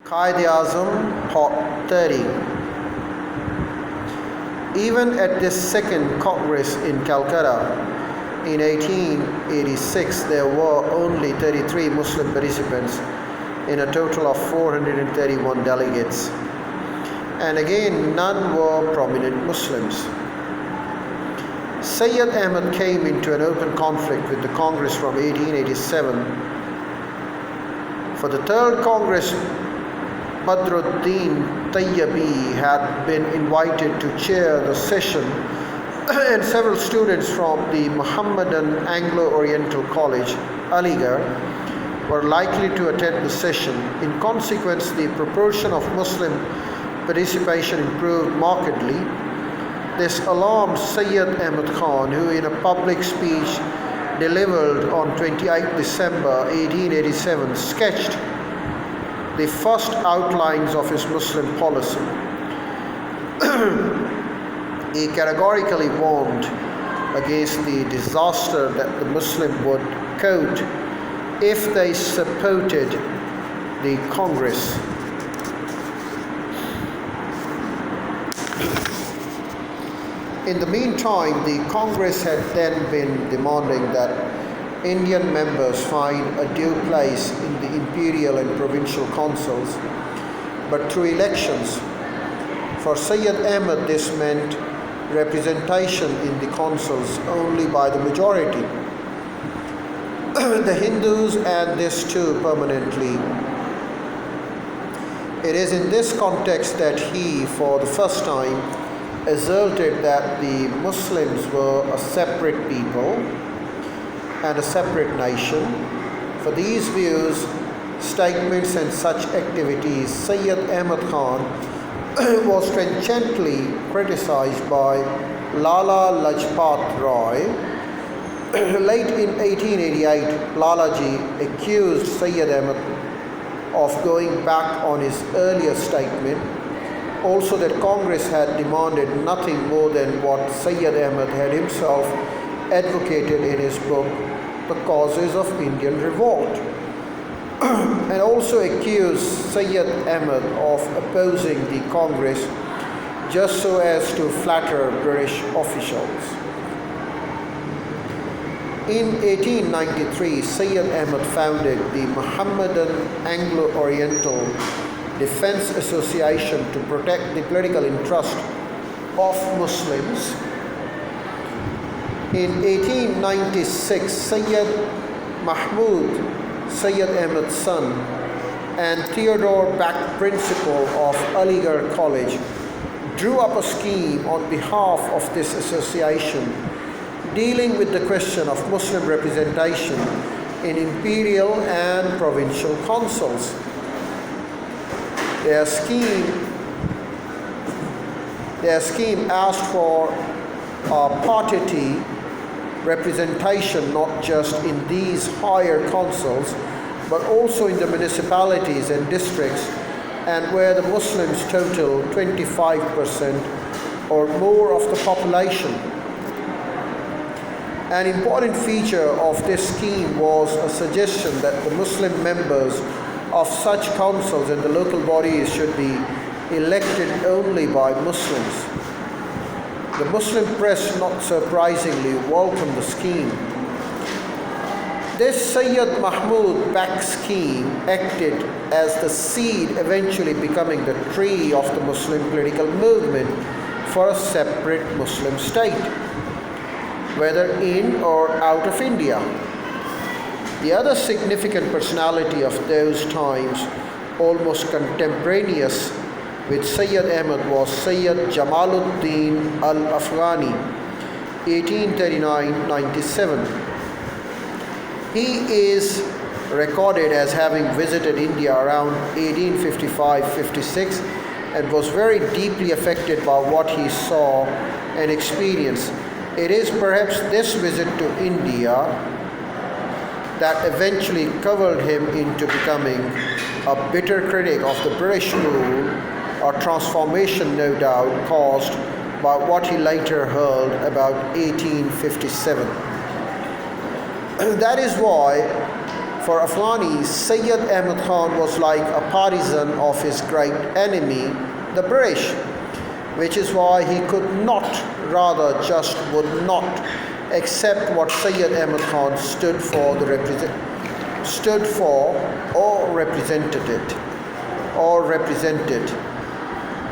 Quaid Azam, Part 30. Even at this second Congress in Calcutta in 1886, there were only 33 Muslim participants in a total of 431 delegates. And again, none were prominent Muslims. Sayyid Ahmad came into an open conflict with the Congress from 1887. For the third Congress, Badruddin Tayyabi had been invited to chair the session and several students from the Muhammadan Anglo-Oriental College, Aligarh, were likely to attend the session. In consequence, the proportion of Muslim participation improved markedly. This alarmed Sayyid Ahmad Khan, who in a public speech delivered on 28 December 1887 sketched the first outlines of his Muslim policy. He categorically warned against the disaster that the Muslim would quote if they supported the Congress. In the meantime, the Congress had then been demanding that Indian members find a due place in the imperial and provincial councils, but through elections. For Sayyid Ahmad, this meant representation in the councils only by the majority. The Hindus, and this too permanently. It is in this context that he, for the first time, asserted that the Muslims were a separate people and a separate nation. For these views, statements and such activities, Sayyid Ahmad Khan was trenchantly criticized by Lala Lajpat Rai. Late in 1888, Lalaji accused Sayyid Ahmad of going back on his earlier statement, also that Congress had demanded nothing more than what Sayyid Ahmad had himself advocated in his book, The Causes of Indian Revolt, and also accused Sayyid Ahmad of opposing the Congress just so as to flatter British officials. In 1893, Sayyid Ahmad founded the Muhammadan Anglo-Oriental Defense Association to protect the political interest of Muslims. In 1896, Sayyid Mahmud, Sayyid Ahmad's son, and Theodore Back, principal of Aligarh College, drew up a scheme on behalf of this association dealing with the question of Muslim representation in imperial and provincial councils. Their scheme asked for parity representation not just in these higher councils, but also in the municipalities and districts, and where the Muslims total 25% or more of the population. An important feature of this scheme was a suggestion that the Muslim members of such councils and the local bodies should be elected only by Muslims. The Muslim press, not surprisingly, welcomed the scheme. This Sayyid Mahmud Back scheme acted as the seed eventually becoming the tree of the Muslim political movement for a separate Muslim state, whether in or out of India. The other significant personality of those times, almost contemporaneous with Sayyid Ahmad, was Sayyid Jamaluddin al-Afghani, 1839-97. He is recorded as having visited India around 1855-56 and was very deeply affected by what he saw and experienced. It is perhaps this visit to India that eventually covered him into becoming a bitter critic of the British rule, a transformation no doubt caused by what he later heard about 1857. That is why For Afghani, Sayyid Ahmad Khan was like a partisan of his great enemy, the British, which is why he could not, rather just would not, accept what Sayyid Ahmad Khan stood for or represented.